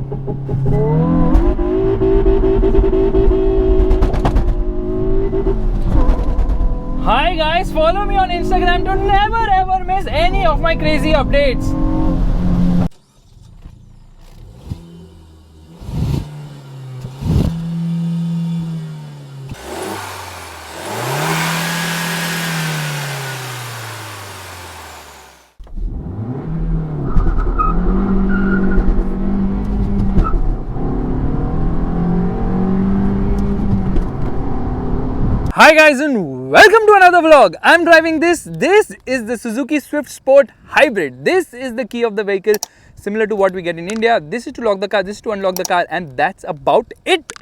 Hi guys, follow me on Instagram to never ever miss any of my crazy updates. Hi guys and welcome to another vlog. I'm driving this. This is the Suzuki Swift Sport Hybrid. This is the key of the vehicle, similar to what we get in India. This is to lock the car, this is to unlock the car, and that's about it.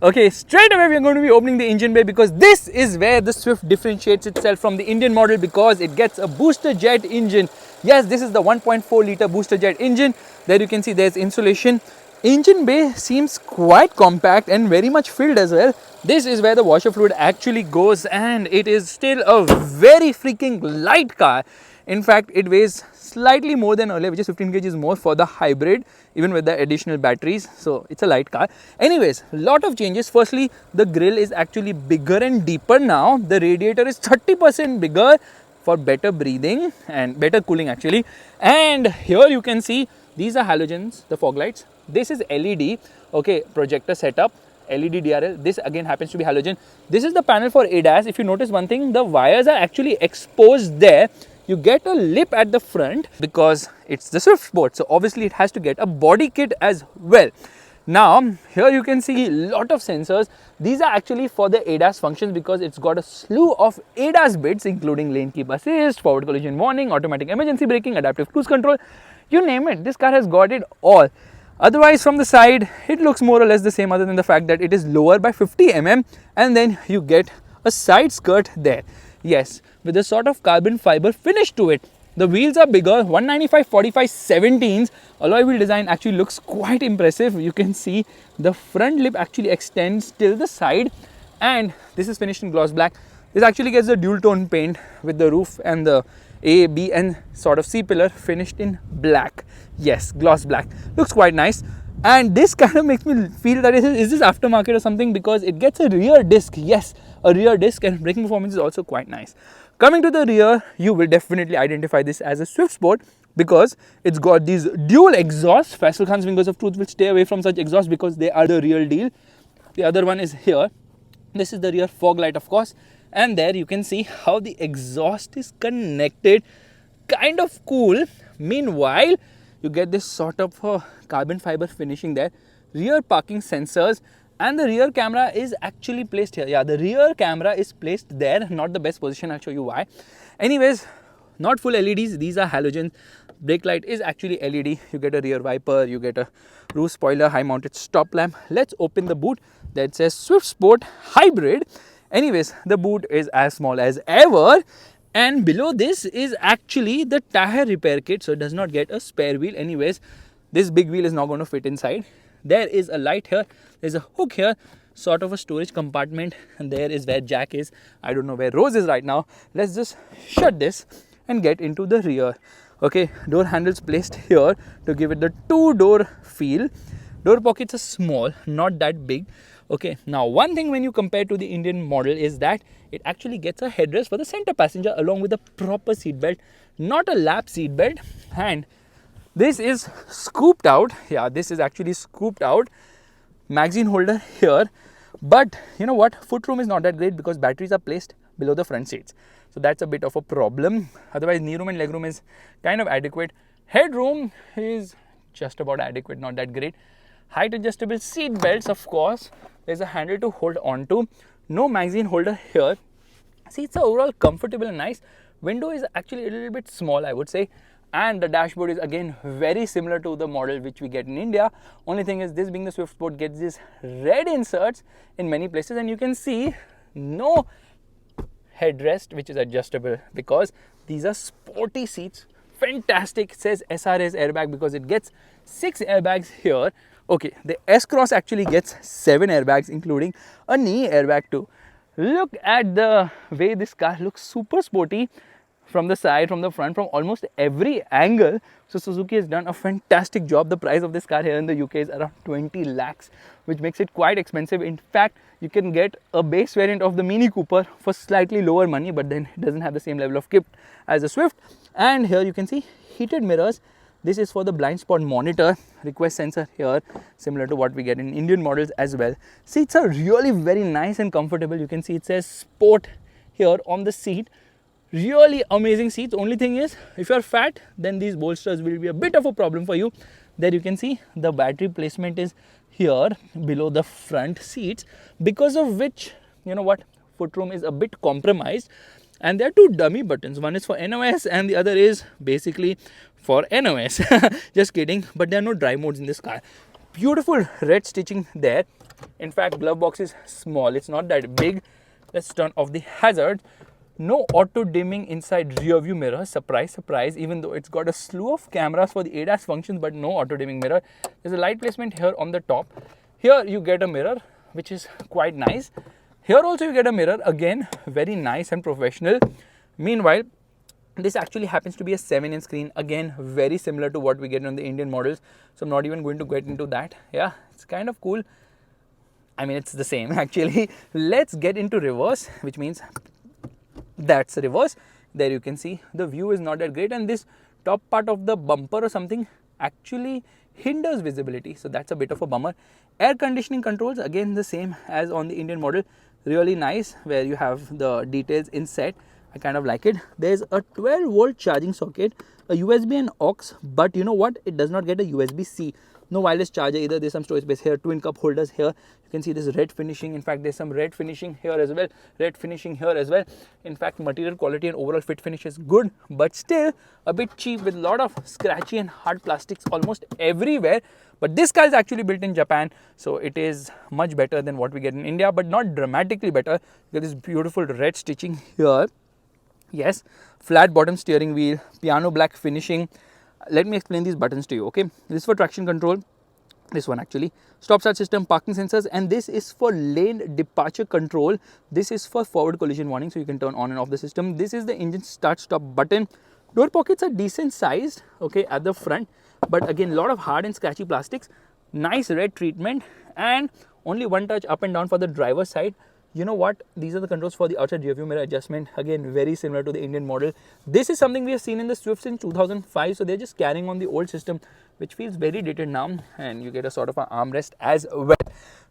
Okay, straight away we are going to be opening the engine bay because this is where the Swift differentiates itself from the Indian model because it gets a booster jet engine. Yes, this is the 1.4 litre booster jet engine. There you can see there's insulation. Engine bay seems quite compact and very much filled as well. This is where the washer fluid actually goes, and it is still a very freaking light car. In fact, it weighs slightly more than earlier, which is 15 kgs more for the hybrid, even with the additional batteries. So it's a light car. Anyways, lot of changes. Firstly, the grille is actually bigger and deeper now. The radiator is 30% bigger for better breathing and better cooling actually. And here you can see these are halogens, the fog lights. This is LED, okay, projector setup, LED DRL. This again happens to be halogen. This is the panel for ADAS. If you notice one thing, the wires are actually exposed there. You get a lip at the front because it's the Swift Sport. So obviously it has to get a body kit as well. Now, here you can see a lot of sensors. These are actually for the ADAS functions because it's got a slew of ADAS bits, including lane keep assist, forward collision warning, automatic emergency braking, adaptive cruise control. You name it, this car has got it all. Otherwise, from the side, it looks more or less the same other than the fact that it is lower by 50 mm and then you get a side skirt there. Yes, with a sort of carbon fiber finish to it. The wheels are bigger, 195/45 17s. Alloy wheel design actually looks quite impressive. You can see the front lip actually extends till the side, and this is finished in gloss black. This actually gets the dual tone paint with the roof and the A, B and sort of C-pillar finished in black. Yes, gloss black. Looks quite nice. And this kind of makes me feel that is this aftermarket or something because it gets a rear disc. Yes, a rear disc, and braking performance is also quite nice. Coming to the rear, you will definitely identify this as a Swift Sport because it's got these dual exhausts. Faisal Khan's fingers of truth will stay away from such exhausts because they are the real deal. The other one is here. This is the rear fog light, of course. And there you can see how the exhaust is connected. Kind of cool. Meanwhile, you get this sort of carbon fiber finishing there. Rear parking sensors, and the rear camera is actually placed here. Yeah, the rear camera is placed there. Not the best position. I'll show you why. Anyways, not full LEDs. These are halogen. Brake light is actually LED. You get a rear wiper. You get a roof spoiler, high mounted stop lamp. Let's open the boot. That says Swift Sport Hybrid. Anyways, the boot is as small as ever, and below this is actually the tire repair kit, so it does not get a spare wheel. Anyways, this big wheel is not going to fit inside. There is a light here, there's a hook here, sort of a storage compartment, and there is where Jack is. I don't know where Rose is right now. Let's just shut this and get into the rear. Okay, door handles placed here to give it the two-door feel. Door pockets are small, not that big. Okay, now one thing when you compare to the Indian model is that it actually gets a headrest for the center passenger along with a proper seat belt, not a lap seat belt. And this is scooped out. Yeah, this is actually scooped out. Magazine holder here. But you know what? Footroom is not that great because batteries are placed below the front seats. So that's a bit of a problem. Otherwise, knee room and legroom is kind of adequate. Headroom is just about adequate, not that great. Height adjustable seat belts, of course. There's a handle to hold on to. No magazine holder here. Seats are overall comfortable and nice. Window is actually a little bit small, I would say. And the dashboard is again very similar to the model which we get in India. Only thing is, this being the Swift Sport gets these red inserts in many places, and you can see no headrest which is adjustable because these are sporty seats. Fantastic. It says SRS airbag because it gets 6 airbags here. Okay, the S-Cross actually gets 7 airbags, including a knee airbag too. Look at the way this car looks, super sporty. from the side, from the front, from almost every angle. So Suzuki has done a fantastic job. The price of this car here in the UK is around 20 lakhs, which makes it quite expensive. In fact, you can get a base variant of the Mini Cooper for slightly lower money, but then it doesn't have the same level of kit as the Swift. And here you can see heated mirrors. This is for the blind spot monitor, request sensor here, similar to what we get in Indian models as well. Seats are really very nice and comfortable. You can see it says Sport here on the seat. Really amazing seats. Only thing is, if you're fat, then these bolsters will be a bit of a problem for you. There you can see the battery placement is here below the front seats, because of which, you know what, footroom is a bit compromised. And there are two dummy buttons. One is for NOS and the other is basically for NOS. Just kidding. But there are no drive modes in this car. Beautiful red stitching there. In fact, glove box is small. It's not that big. Let's turn off the hazard. No auto dimming inside rear view mirror. Surprise, surprise. Even though it's got a slew of cameras for the ADAS functions, but no auto dimming mirror. There's a light placement here on the top. Here you get a mirror, which is quite nice. Here also you get a mirror, again very nice and professional. Meanwhile, this actually happens to be a 7-inch screen, again very similar to what we get on the Indian models. So I'm not even going to get into that. Yeah, it's kind of cool. I mean, it's the same actually. Let's get into reverse, which means that's reverse. There you can see the view is not that great, and this top part of the bumper or something actually hinders visibility. So that's a bit of a bummer. Air conditioning controls, again the same as on the Indian model. Really nice, where you have the details inset. I kind of like it. There's a 12-volt charging socket, a USB and aux, but you know what? It does not get a USB-C. No wireless charger either. There's some storage space here, twin cup holders here. You can see this red finishing. In fact, there's some red finishing here as well, red finishing here as well. In fact, material quality and overall fit finish is good, but still a bit cheap with a lot of scratchy and hard plastics almost everywhere. But this car is actually built in Japan, so it is much better than what we get in India, but not dramatically better. There is beautiful red stitching here. Yes, flat bottom steering wheel, piano black finishing. Let me explain these buttons to you, okay? This is for traction control. This one actually, stop start system, parking sensors, and this is for lane departure control. This is for forward collision warning, so you can turn on and off the system. This is the engine start stop button. Door pockets are decent sized, okay, at the front, but again a lot of hard and scratchy plastics. Nice red treatment, and only one touch up and down for the driver's side. You know what? These are the controls for the outside rear view mirror adjustment. Again, very similar to the Indian model. This is something we have seen in the Swift since 2005. So they're just carrying on the old system, which feels very dated now. And you get a sort of an armrest as well.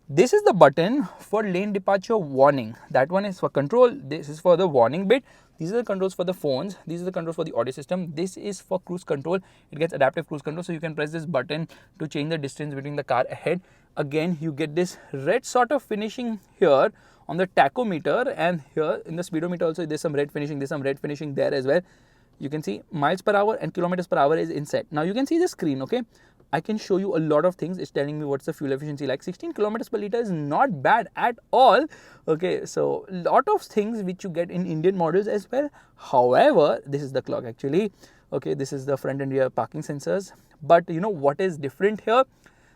This is the button for lane departure warning. That one is for control. This is for the warning bit. These are the controls for the phones. These are the controls for the audio system. This is for cruise control. It gets adaptive cruise control. So you can press this button to change the distance between the car ahead. Again, you get this red sort of finishing here on the tachometer, and here in the speedometer also there's some red finishing. There's some red finishing there as well. You can see miles per hour and kilometers per hour is inset. Now you can see the screen, okay? I can show you a lot of things. It's telling me what's the fuel efficiency like. 16 kilometers per liter is not bad at all. Okay, so a lot of things which you get in Indian models as well. However, this is the clock actually. Okay, this is the front and rear parking sensors. But you know what is different here?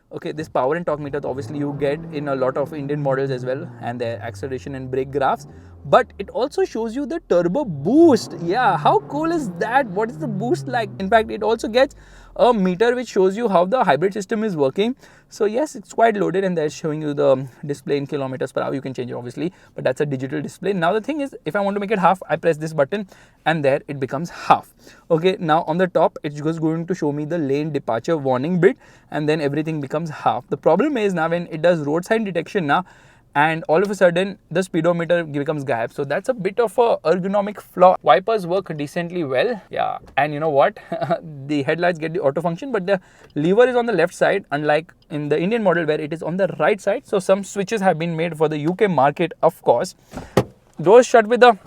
Okay, this power and torque meter obviously you get in a lot of Indian models as well, and their acceleration and brake graphs. But it also shows you the turbo boost. Yeah, how cool is that? What is the boost like? In fact, it also gets a meter which shows you how the hybrid system is working. So yes, it's quite loaded, and they're showing you the display in kilometers per hour. You can change it obviously, but that's a digital display. Now the thing is, if I want to make it half, I press this button and there it becomes half. Okay, now on the top, it's just going to show me the lane departure warning bit, and then everything becomes half. The problem is now when it does road sign detection now, and all of a sudden the speedometer becomes gayab. So that's a bit of a ergonomic flaw. Wipers work decently well. Yeah, and you know what? The headlights get the auto function, but the lever is on the left side, unlike in the Indian model where it is on the right side. So some switches have been made for the UK market, of course. Doors shut with the,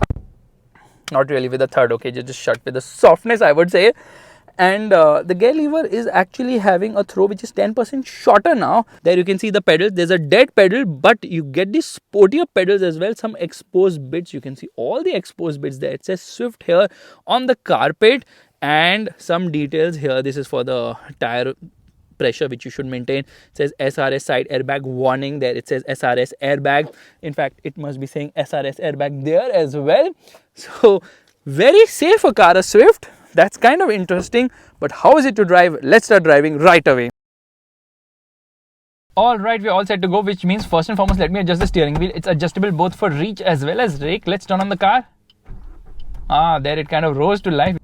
not really with the third, okay, just shut with the softness, I would say. And the gear lever is actually having a throw which is 10% shorter now. There you can see the pedals. There's a dead pedal, but you get these sportier pedals as well. Some exposed bits. You can see all the exposed bits there. It says Swift here on the carpet, and some details here. This is for the tire pressure which you should maintain. It says SRS side airbag warning. There it says SRS airbag. In fact, it must be saying SRS airbag there as well. So Very safe a car, a Swift. That's kind of interesting. But how is it to drive? Let's start driving right away. Alright, we're all set to go, which means first and foremost, let me adjust the steering wheel. It's adjustable both for reach as well as rake. Let's turn on the car. There it kind of rose to life.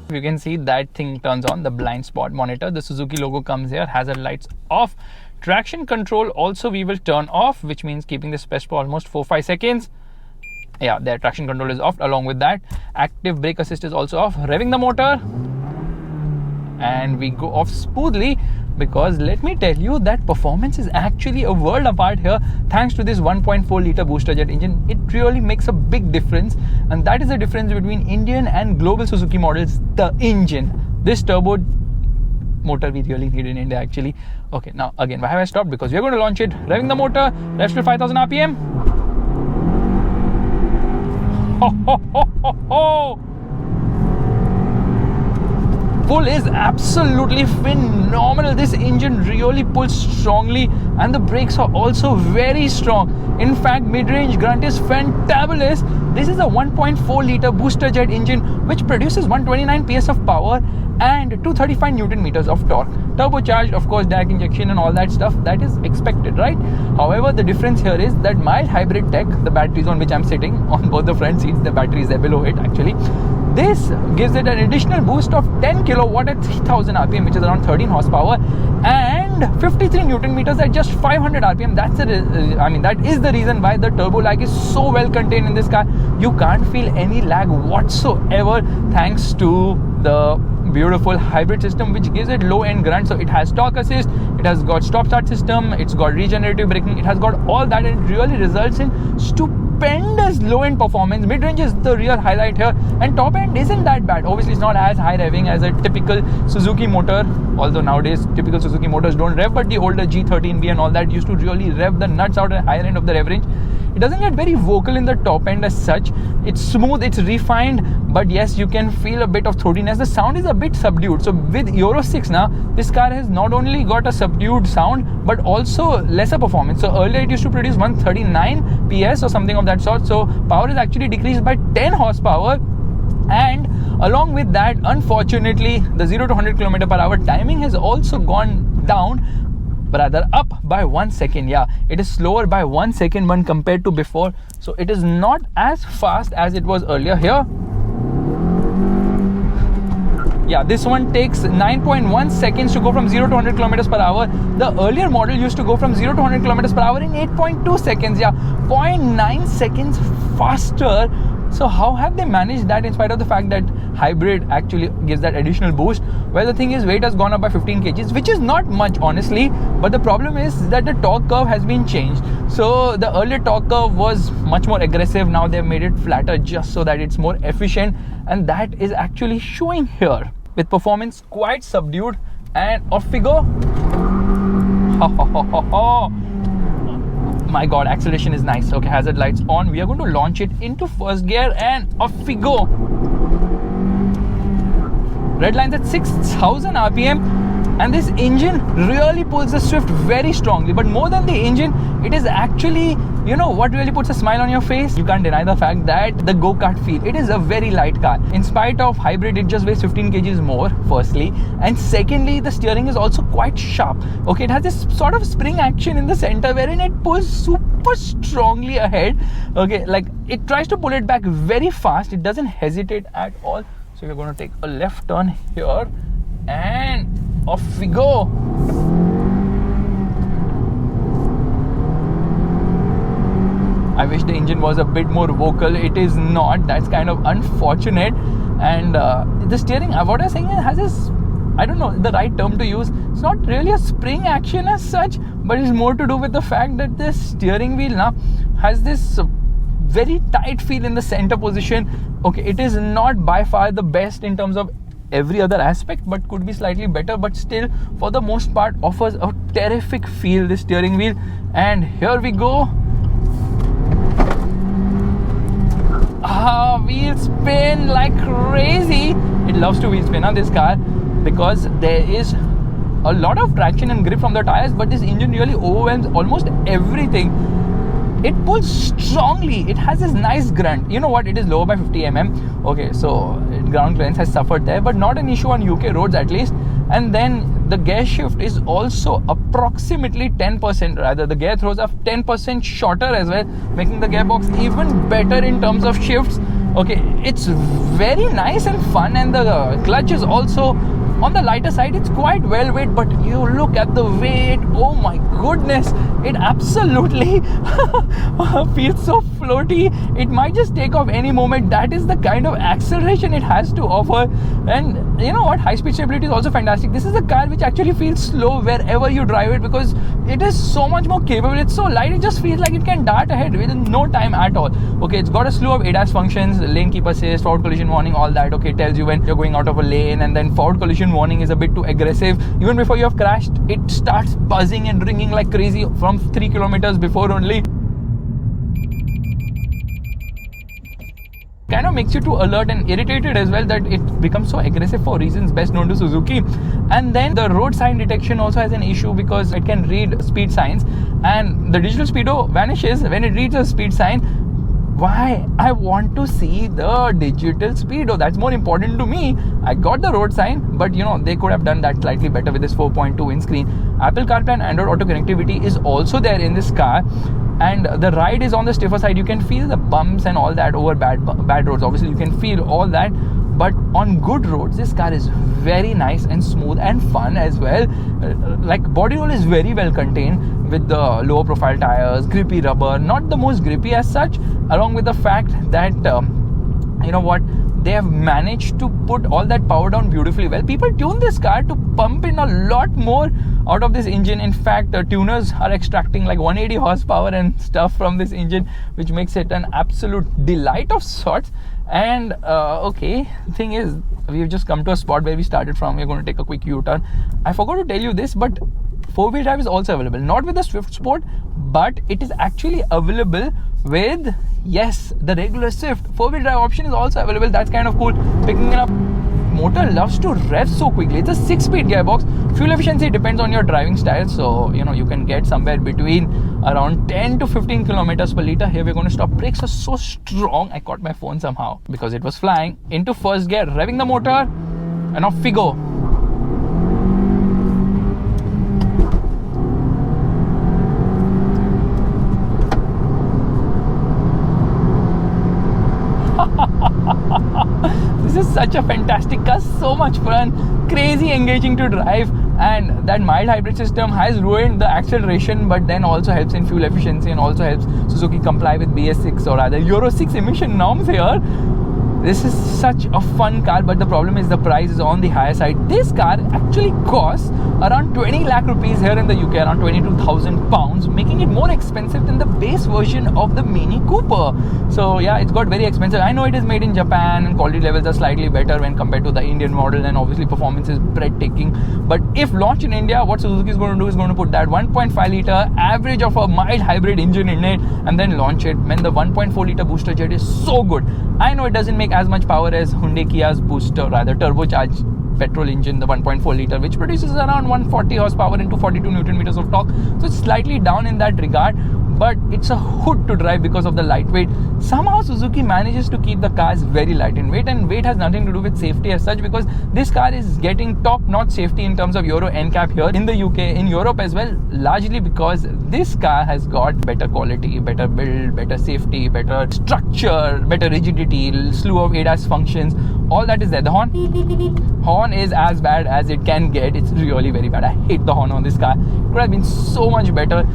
You can see that thing turns on, the blind spot monitor. The Suzuki logo comes here, hazard lights off. Traction control also we will turn off, which means keeping the space for almost 4-5 seconds. Yeah, their traction control is off. Along with that, active brake assist is also off. Revving the motor, and we go off smoothly, because let me tell you that performance is actually a world apart here thanks to this 1.4 liter booster jet engine. It really makes a big difference, and that is the difference between Indian and global Suzuki models, the engine. This turbo motor we really need in India actually. Okay, now again, why have I stopped? Because we're going to launch it. Revving the motor, revs to 5000 rpm. Ho, ho, ho, ho, ho. Pull is absolutely phenomenal. This engine really pulls strongly, and the brakes are also very strong. In fact, mid-range grunt is fantabulous. This is a 1.4 liter booster jet engine which produces 129 PS of power and 235 Newton meters of torque. Turbocharged, of course, direct injection and all that stuff, that is expected, right? However, the difference here is that mild hybrid tech, the batteries on which I'm sitting on both the front seats, the batteries are below it actually. This gives it an additional boost of 10 kilowatt at 3000 rpm, which is around 13 horsepower, and 53 Newton meters at just 500 rpm. That is the reason why the turbo lag is so well contained in this car. You can't feel any lag whatsoever thanks to the beautiful hybrid system which gives it low end grunt. So it has torque assist, it has got stop start system, it's got regenerative braking, it has got all that, and it really results in stupendous low end performance. Mid range is the real highlight here, and top end isn't that bad. Obviously it's not as high revving as a typical Suzuki motor, although nowadays typical Suzuki motors don't rev, but the older G13B and all that used to really rev the nuts out at higher end of the rev range. It doesn't get very vocal in the top end as such. It's smooth, it's refined, but yes, you can feel a bit of throatiness. The sound is a bit subdued. So with Euro 6 now, this car has not only got a subdued sound, but also lesser performance. So earlier it used to produce 139 PS or something of that sort. So power is actually decreased by 10 horsepower. And along with that, unfortunately, the 0 to 100 km per hour timing has also gone down, rather up by 1 second. Yeah, it is slower by 1 second when compared to before, so it is not as fast as it was earlier here. Yeah, this one takes 9.1 seconds to go from 0 to 100 kilometers per hour. The earlier model used to go from 0 to 100 kilometers per hour in 8.2 seconds. Yeah, 0.9 seconds faster. So how have they managed that in spite of the fact that hybrid actually gives that additional boost? Well, the thing is, weight has gone up by 15 kgs, which is not much honestly, but the problem is that the torque curve has been changed. So the earlier torque curve was much more aggressive. Now they've made it flatter just so that it's more efficient, and that is actually showing here with performance quite subdued. And off we go. My god, acceleration is nice. Okay, hazard lights on. We are going to launch it into first gear, and off we go. Red lines at 6000 rpm, and this engine really pulls the Swift very strongly. But more than the engine, it is actually, you know what really puts a smile on your face? You can't deny the fact that the go-kart feel. It is a very light car. In spite of hybrid, it just weighs 15 kgs more, firstly, and secondly, the steering is also quite sharp. Okay, it has this sort of spring action in the center wherein it pulls super strongly ahead. Okay, like it tries to pull it back very fast. It doesn't hesitate at all. So we're going to take a left turn here, and off we go. I wish the engine was a bit more vocal. It is not. That's kind of unfortunate. And the steering, what I'm saying, has this, I don't know the right term to use. It's not really a spring action as such, but it's more to do with the fact that the steering wheel now has this very tight feel in the center position. Okay, it is not by far the best in terms of every other aspect, but could be slightly better, but still for the most part offers a terrific feel, this steering wheel. And here we go. Wheel spin like crazy. It loves to wheel spin on this car. because there is a lot of traction and grip from the tires, but this engine really overwhelms almost everything. It pulls strongly. It has this nice grunt. You know what? It is lower by 50 mm. Okay, so ground clearance has suffered there, but not an issue on UK roads at least. And then the gear shift is also approximately 10%, rather the gear throws are 10% shorter as well, making the gearbox even better in terms of shifts. Okay, it's very nice and fun, and the clutch is also on the lighter side. It's quite well weight, but you look at the weight, oh my goodness, it absolutely feels so floaty. It might just take off any moment. That is the kind of acceleration it has to offer. And you know what, high speed stability is also fantastic. This is a car which actually feels slow wherever you drive it, because it is so much more capable. It's so light, it just feels like it can dart ahead within no time at all. Okay, it's got a slew of ADAS functions, lane keep assist, forward collision warning, all that. Okay, it tells you when you're going out of a lane, and then forward collision warning is a bit too aggressive. Even before you have crashed, it starts buzzing and ringing like crazy from 3 kilometers before only. Kind of makes you too alert and irritated as well, that it becomes so aggressive for reasons best known to Suzuki. And then the road sign detection also has an issue, because it can read speed signs, and the digital speedo vanishes when it reads a speed sign. Why? I want to see the digital speedo. That's more important to me. I got the road sign, but you know, they could have done that slightly better with this 4.2-inch screen. Apple CarPlay and Android Auto connectivity is also there in this car, and the ride is on the stiffer side. You can feel the bumps and all that over bad roads. Obviously, you can feel all that, but on good roads, this car is very nice and smooth and fun as well. Like, body roll is very well contained with the lower profile tires, grippy rubber, not the most grippy as such, along with the fact that you know what, they have managed to put all that power down beautifully well. People tune this car to pump in a lot more out of this engine. In fact, tuners are extracting like 180 horsepower and stuff from this engine, which makes it an absolute delight of sorts. And okay, the thing is, we've just come to a spot where we started from. We're going to take a quick U-turn. I forgot to tell you this, but four-wheel drive is also available, not with the Swift Sport, but it is actually available with, yes, the regular Swift. Four-wheel drive option is also available. That's kind of cool. Picking it up. Motor loves to rev so quickly. It's a 6-speed gearbox. Fuel efficiency depends on your driving style, so you know, you can get somewhere between around 10 to 15 kilometers per liter. Here we're going to stop. Brakes are so strong. I caught my phone somehow because it was flying. Into first gear, revving the motor, and off we go. This is such a fantastic car, so much fun, crazy engaging to drive, and that mild hybrid system has ruined the acceleration, but then also helps in fuel efficiency and also helps Suzuki comply with BS6 or rather Euro 6 emission norms here. This is such a fun car, but the problem is the price is on the higher side. This car actually costs around 20 lakh rupees here in the UK, around 22,000 pounds, making it more expensive than the base version of the Mini Cooper. So yeah, it's got very expensive. I know it is made in Japan and quality levels are slightly better when compared to the Indian model, and obviously performance is breathtaking. But if launched in India, what Suzuki is going to do is going to put that 1.5 litre average of a mild hybrid engine in it and then launch it when the 1.4 litre booster jet is so good. I know it doesn't make as much power as Hyundai Kia's booster, rather turbocharged petrol engine, the 1.4 litre, which produces around 140 horsepower and 242 Newton meters of torque. So it's slightly down in that regard, but it's a hood to drive because of the lightweight. Somehow Suzuki manages to keep the cars very light in weight, and weight has nothing to do with safety as such, because this car is getting top-notch safety in terms of Euro NCAP here in the UK, in Europe as well, largely because this car has got better quality, better build, better safety, better structure, better rigidity, slew of ADAS functions, all that is there. The horn is as bad as it can get. It's really very bad. I hate the horn on this car. It could have been so much better.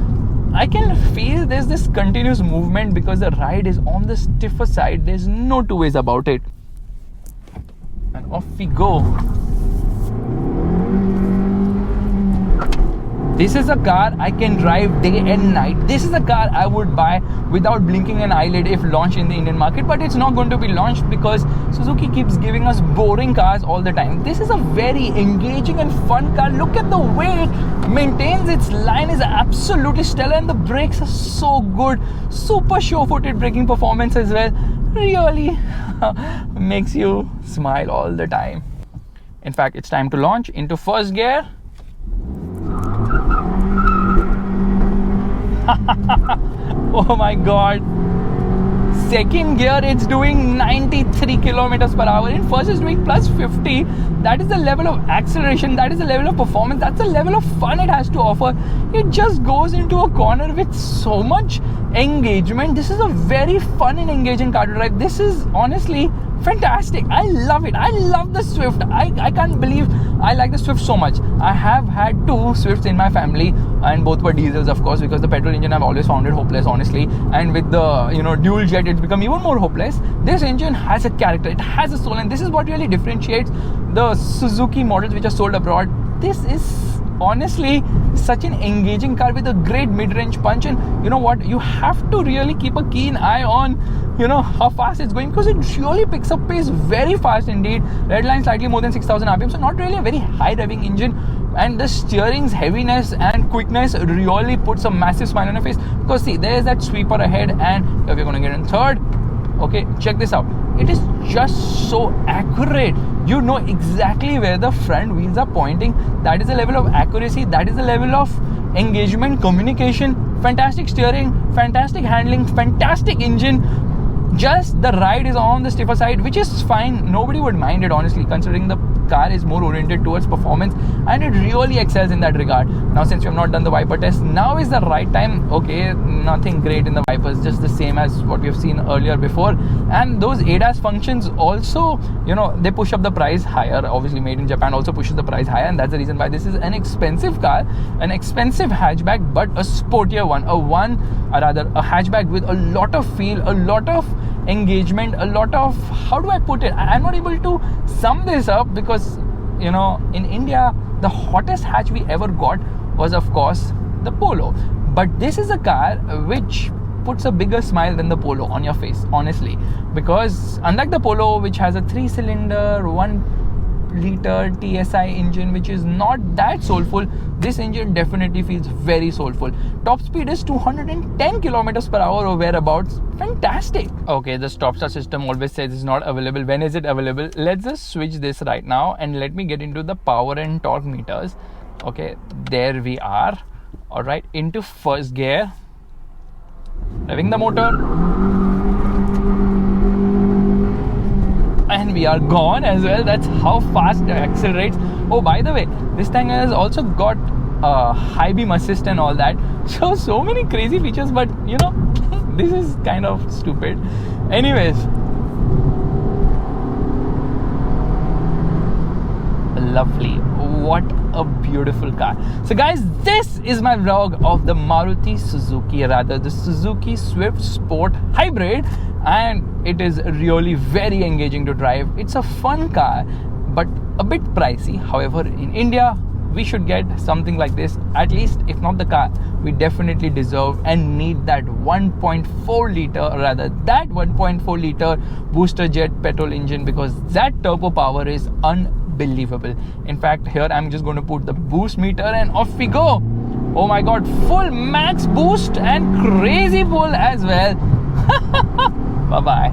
I can feel there's this continuous movement because the ride is on the stiffer side. There's no two ways about it. And off we go. This is a car I can drive day and night. This is a car I would buy without blinking an eyelid if launched in the Indian market, but it's not going to be launched because Suzuki keeps giving us boring cars all the time. This is a very engaging and fun car. Look at the way it maintains its line, is absolutely stellar, and the brakes are so good. Super sure-footed braking performance as well. Really makes you smile all the time. In fact, it's time to launch into first gear. Oh my god. Second gear, it's doing 93 kilometers per hour. In first, it's doing plus 50. That is the level of acceleration. That is the level of performance. That's the level of fun it has to offer. It just goes into a corner with so much engagement. This is a very fun and engaging car to drive. This is honestly fantastic. I love it. I love the Swift. I can't believe I like the Swift so much. I have had two Swifts in my family, and both were diesels, of course, because the petrol engine I've always found it hopeless, honestly. And with the dual jet, it's become even more hopeless. This engine has a character. It has a soul, and this is what really differentiates the Suzuki models which are sold abroad. This is honestly such an engaging car with a great mid-range punch, and you know what, you have to really keep a keen eye on how fast it's going, because it really picks up pace very fast indeed. Redline slightly more than 6,000 rpm, so not really a very high revving engine, and the steering's heaviness and quickness really puts a massive smile on your face, because see, there's that sweeper ahead, and here we're going to get in third. Okay, check this out. It is just so accurate. You know exactly where the front wheels are pointing. That is the level of accuracy. That is the level of engagement, communication. Fantastic steering, fantastic handling, fantastic engine. Just the ride is on the stiffer side, which is fine. Nobody would mind it, honestly, considering the car is more oriented towards performance, and it really excels in that regard. Now, since we have not done the wiper test, now is the right time. Okay, nothing great in the wipers, just the same as what we have seen earlier before. And those ADAS functions also, they push up the price higher. Obviously, made in Japan also pushes the price higher, and that's the reason why this is an expensive car, an expensive hatchback, but a sportier one, a hatchback with a lot of feel, a lot of engagement, a lot of, how do I put it? I'm not able to sum this up, because in India the hottest hatch we ever got was, of course, the Polo. But this is a car which puts a bigger smile than the Polo on your face, honestly, because unlike the Polo, which has a 3-cylinder 1-liter TSI engine, which is not that soulful, this engine definitely feels very soulful. Top speed is 210 kilometers per hour or whereabouts. Fantastic. Okay, the stop start system always says it's not available. When is it available? Let's just switch this right now, and let me get into the power and torque meters. Okay, there we are. All right, into first gear, revving the motor, and we are gone as well. That's how fast it accelerates. Oh, by the way, this thing has also got high beam assist and all that, so many crazy features, but this is kind of stupid. Anyways, lovely. What a beautiful car. So guys, this is my vlog of the the Suzuki Swift Sport Hybrid, and it is really very engaging to drive. It's a fun car, but a bit pricey. However, in India, we should get something like this, at least, if not the car. We definitely deserve and need that 1.4 liter booster jet petrol engine, because that turbo power is unbelievable. In fact, here I'm just going to put the boost meter, and off we go. Oh my god, full max boost and crazy pull as well. Bye bye.